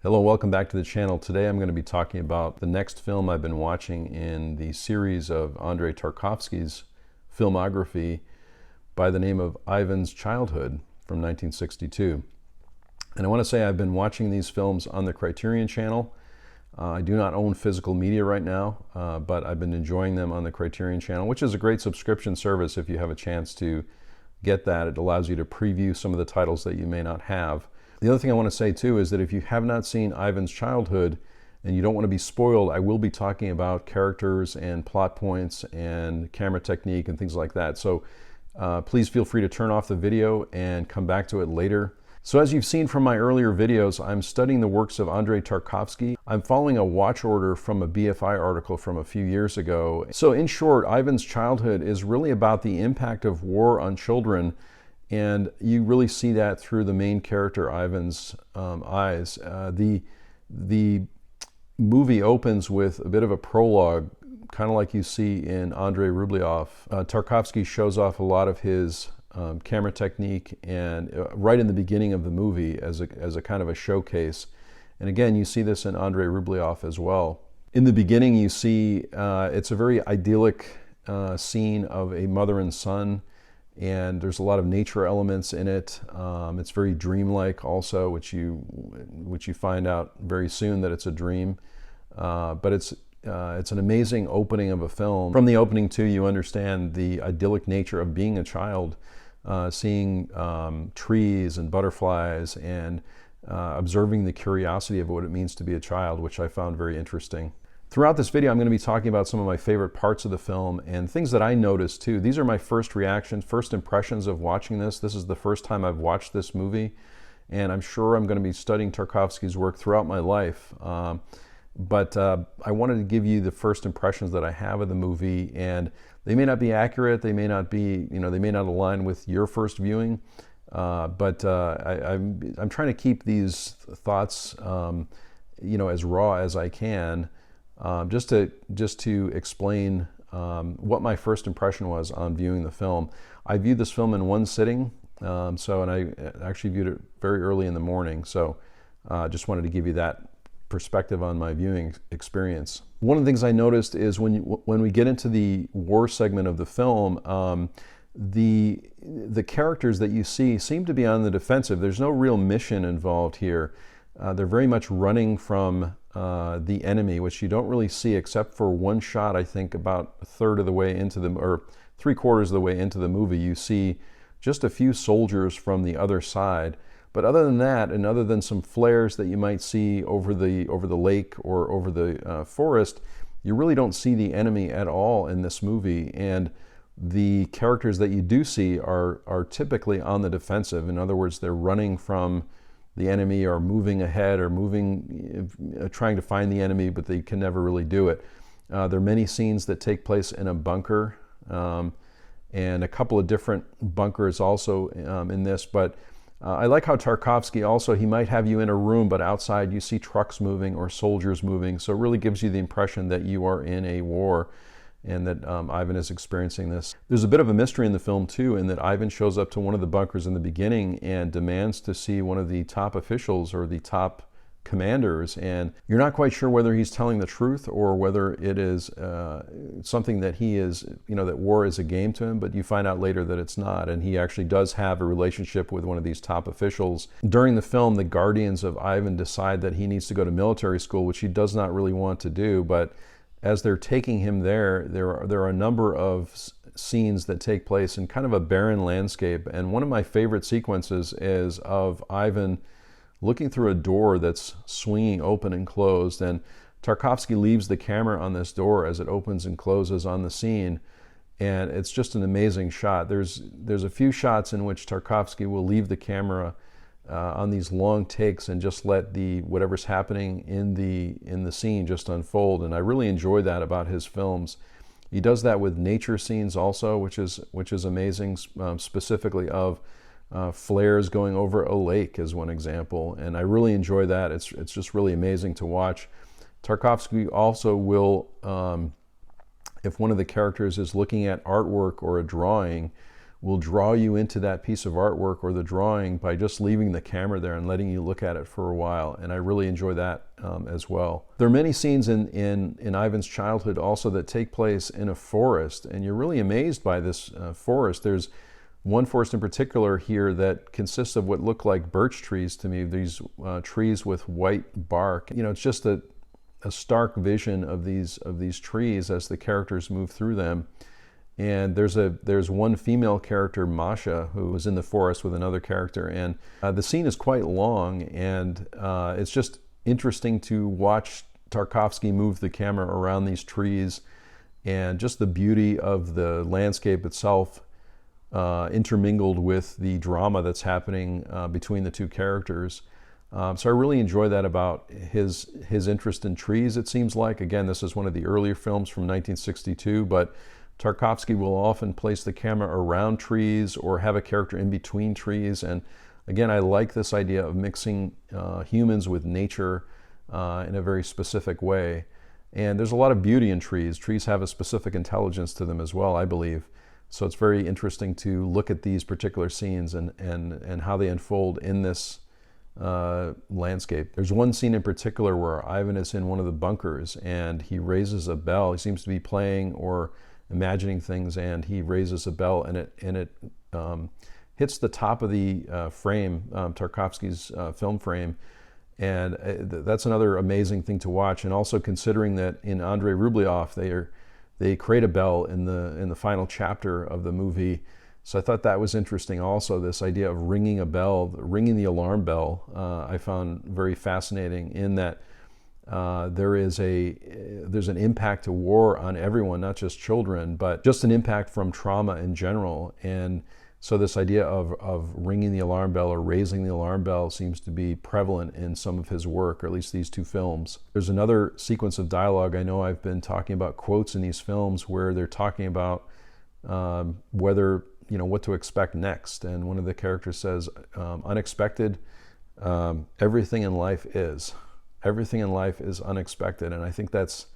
Hello, welcome back to the channel. Today I'm going to be talking about the next film I've been watching in the series of Andrei Tarkovsky's filmography by the name of Ivan's Childhood from 1962. And I want to say I've been watching these films on the Criterion channel. I do not own physical media right now, but I've been enjoying them on the Criterion channel, which is a great subscription service if you have a chance to get that. It allows you to preview some of the titles that you may not have. The other thing I want to say too is that if you have not seen Ivan's Childhood and you don't want to be spoiled, I will be talking about characters and plot points and camera technique and things like that. So please feel free to turn off the video and come back to it later. So as you've seen from my earlier videos, I'm studying the works of Andrei Tarkovsky. I'm following a watch order from a BFI article from a few years ago. So in short, Ivan's Childhood is really about the impact of war on children. And you really see that through the main character, Ivan's eyes. The movie opens with a bit of a prologue, kind of like you see in Andrei Rublev. Tarkovsky shows off a lot of his camera technique, and right in the beginning of the movie as a kind of a showcase. And again, you see this in Andrei Rublev as well. In the beginning, you see it's a very idyllic scene of a mother and son. And there's a lot of nature elements in it. It's very dreamlike also, which you find out very soon that it's a dream. But it's an amazing opening of a film. From the opening too, you understand the idyllic nature of being a child, seeing trees and butterflies and observing the curiosity of what it means to be a child, which I found very interesting. Throughout this video, I'm going to be talking about some of my favorite parts of the film and things that I noticed too. These are my first reactions, first impressions of watching this. This is the first time I've watched this movie, and I'm sure I'm going to be studying Tarkovsky's work throughout my life. But I wanted to give you the first impressions that I have of the movie, and they may not be accurate, they may not be, they may not align with your first viewing, but I'm trying to keep these thoughts, as raw as I can. Just to explain what my first impression was on viewing the film. I viewed this film in one sitting, and I actually viewed it very early in the morning. So just wanted to give you that perspective on my viewing experience. One of the things I noticed is when we get into the war segment of the film, the characters that you see seem to be on the defensive. There's no real mission involved here. They're very much running from the enemy, which you don't really see except for one shot. I think about a third of the way into or 3/4 of the way into the movie, you see just a few soldiers from the other side. But other than that, and other than some flares that you might see over the lake or over the forest, you really don't see the enemy at all in this movie. And the characters that you do see are typically on the defensive. In other words, they're running from the enemy or moving ahead or trying to find the enemy, but they can never really do it. There are many scenes that take place in a bunker, and a couple of different bunkers also in this. But I like how Tarkovsky also, he might have you in a room, but outside you see trucks moving or soldiers moving. So it really gives you the impression that you are in a war and that Ivan is experiencing this. There's a bit of a mystery in the film too, in that Ivan shows up to one of the bunkers in the beginning and demands to see one of the top officials or the top commanders, and you're not quite sure whether he's telling the truth or whether it is something that he is, that war is a game to him, but you find out later that it's not, and he actually does have a relationship with one of these top officials. During the film, the guardians of Ivan decide that he needs to go to military school, which he does not really want to do, but as they're taking him there are a number of scenes that take place in kind of a barren landscape. And one of my favorite sequences is of Ivan looking through a door that's swinging open and closed. And Tarkovsky leaves the camera on this door as it opens and closes on the scene. And it's just an amazing shot. There's a few shots in which Tarkovsky will leave the camera on these long takes and just let whatever's happening in the scene just unfold. And I really enjoy that about his films. He does that with nature scenes also, which is amazing, specifically of flares going over a lake as one example. And I really enjoy that. It's just really amazing to watch. Tarkovsky also will, if one of the characters is looking at artwork or a drawing, will draw you into that piece of artwork or the drawing by just leaving the camera there and letting you look at it for a while. And I really enjoy that as well. There are many scenes in Ivan's childhood also that take place in a forest, and you're really amazed by this forest. There's one forest in particular here that consists of what look like birch trees to me, these trees with white bark. You know, it's just a stark vision of these trees as the characters move through them. And there's one female character, Masha, who was in the forest with another character, and the scene is quite long, and it's just interesting to watch Tarkovsky move the camera around these trees, and just the beauty of the landscape itself intermingled with the drama that's happening between the two characters. So I really enjoy that about his interest in trees, it seems like. Again, this is one of the earlier films from 1962, but Tarkovsky will often place the camera around trees or have a character in between trees. And again, I like this idea of mixing humans with nature in a very specific way. And there's a lot of beauty in trees. Trees have a specific intelligence to them as well, I believe. So it's very interesting to look at these particular scenes and how they unfold in this landscape. There's one scene in particular where Ivan is in one of the bunkers and he raises a bell. He seems to be playing or imagining things, and he raises a bell, and it hits the top of the frame, Tarkovsky's film frame, and that's another amazing thing to watch. And also considering that in Andrei Rublev they create a bell in the final chapter of the movie, so I thought that was interesting. Also, this idea of ringing a bell, ringing the alarm bell, I found very fascinating. In that there's an impact to war on everyone, not just children, but just an impact from trauma in general. And so this idea of ringing the alarm bell or raising the alarm bell seems to be prevalent in some of his work, or at least these two films. There's another sequence of dialogue. I know I've been talking about quotes in these films where they're talking about whether, you know, what to expect next. And one of the characters says, unexpected, everything in life is. Everything in life is unexpected, and I think that's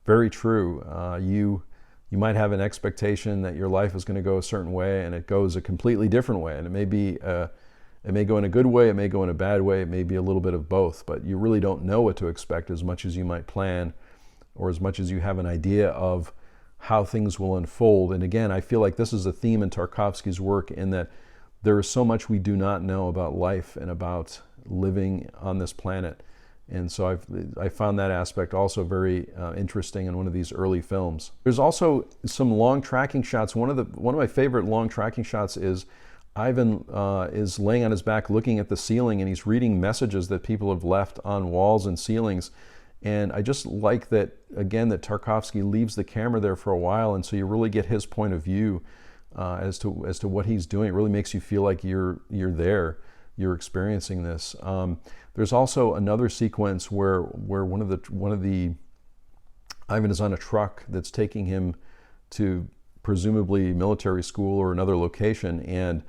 very true. You might have an expectation that your life is going to go a certain way, and it goes a completely different way. And it may go in a good way, it may go in a bad way, it may be a little bit of both. But you really don't know what to expect as much as you might plan, or as much as you have an idea of how things will unfold. And again, I feel like this is a theme in Tarkovsky's work, in that there is so much we do not know about life and about living on this planet. And so I found that aspect also very interesting in one of these early films. There's also some long tracking shots. One of my favorite long tracking shots is Ivan is laying on his back looking at the ceiling, and he's reading messages that people have left on walls and ceilings. And I just like that, again, that Tarkovsky leaves the camera there for a while, and so you really get his point of view as to what he's doing. It really makes you feel like you're there, you're experiencing this. There's also another sequence where one of the Ivan is on a truck that's taking him to presumably military school or another location, and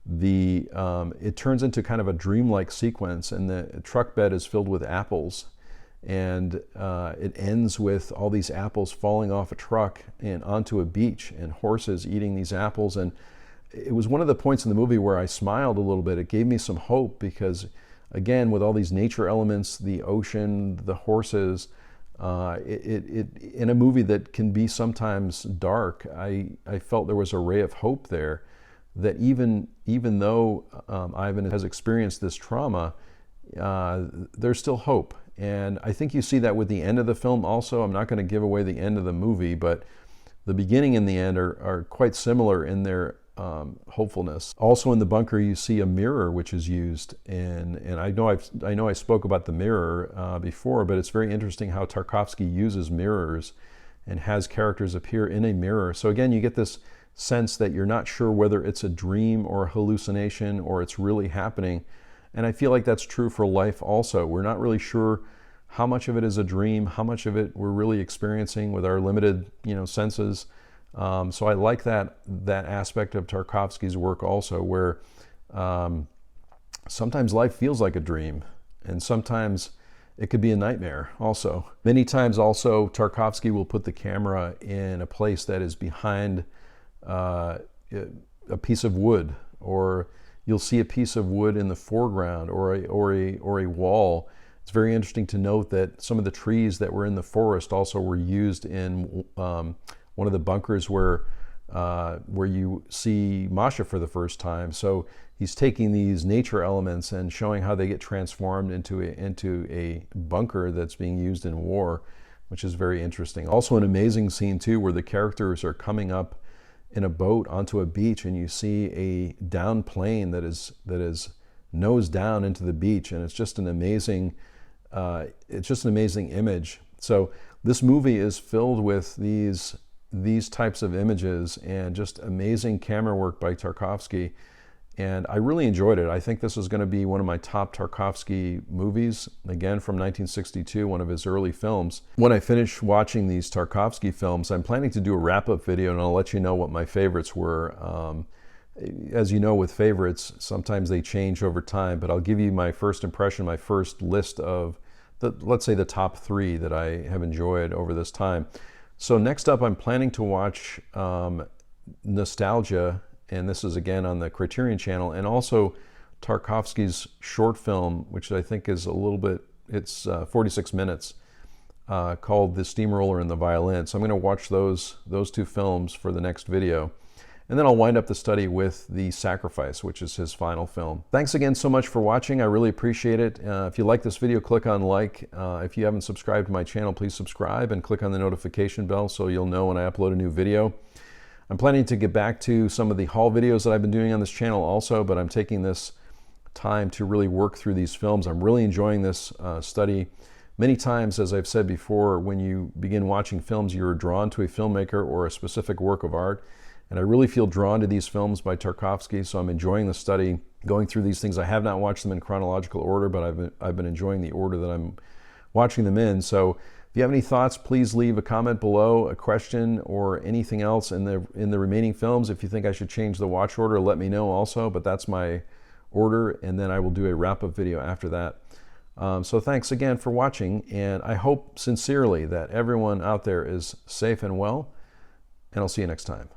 it turns into kind of a dreamlike sequence, and the truck bed is filled with apples, and it ends with all these apples falling off a truck and onto a beach, and horses eating these apples. And it was one of the points in the movie where I smiled a little bit. It gave me some hope, because again, with all these nature elements, the ocean, the horses, in a movie that can be sometimes dark, I felt there was a ray of hope there, that even though Ivan has experienced this trauma, there's still hope. And I think you see that with the end of the film also. I'm not going to give away the end of the movie, but the beginning and the end are quite similar in their hopefulness. Also in the bunker, you see a mirror which is used, and I know I spoke about the mirror before, but it's very interesting how Tarkovsky uses mirrors and has characters appear in a mirror. So again, you get this sense that you're not sure whether it's a dream or a hallucination or it's really happening. And I feel like that's true for life also. We're not really sure how much of it is a dream, how much of it we're really experiencing with our limited, senses. So I like that aspect of Tarkovsky's work also, where sometimes life feels like a dream, and sometimes it could be a nightmare also. Many times also, Tarkovsky will put the camera in a place that is behind a piece of wood, or you'll see a piece of wood in the foreground, or a wall. It's very interesting to note that some of the trees that were in the forest also were used in one of the bunkers where you see Masha for the first time. So he's taking these nature elements and showing how they get transformed into a bunker that's being used in war, which is very interesting. Also an amazing scene too, where the characters are coming up in a boat onto a beach, and you see a down plane that is nose down into the beach, and it's just an amazing image. So this movie is filled with these types of images and just amazing camera work by Tarkovsky. And I really enjoyed it. I think this is going to be one of my top Tarkovsky movies, again from 1962, one of his early films. When I finish watching these Tarkovsky films, I'm planning to do a wrap-up video, and I'll let you know what my favorites were. As you know, with favorites, sometimes they change over time, but I'll give you my first impression, my first list of, let's say, the top 3 that I have enjoyed over this time. So next up, I'm planning to watch Nostalgia, and this is again on the Criterion channel, and also Tarkovsky's short film, which I think is a little bit, it's 46 minutes, called The Steamroller and the Violin. So I'm going to watch those 2 films for the next video. And then I'll wind up the study with The Sacrifice, which is his final film. Thanks again so much for watching. I really appreciate it. If you like this video, click on like. If you haven't subscribed to my channel, please subscribe and click on the notification bell so you'll know when I upload a new video. I'm planning to get back to some of the haul videos that I've been doing on this channel also, but I'm taking this time to really work through these films. I'm really enjoying this study. Many times, as I've said before, when you begin watching films, you're drawn to a filmmaker or a specific work of art. And I really feel drawn to these films by Tarkovsky, so I'm enjoying the study, going through these things. I have not watched them in chronological order, but I've been enjoying the order that I'm watching them in. So if you have any thoughts, please leave a comment below, a question, or anything else in the remaining films. If you think I should change the watch order, let me know also, but that's my order, and then I will do a wrap-up video after that. So thanks again for watching, and I hope sincerely that everyone out there is safe and well, and I'll see you next time.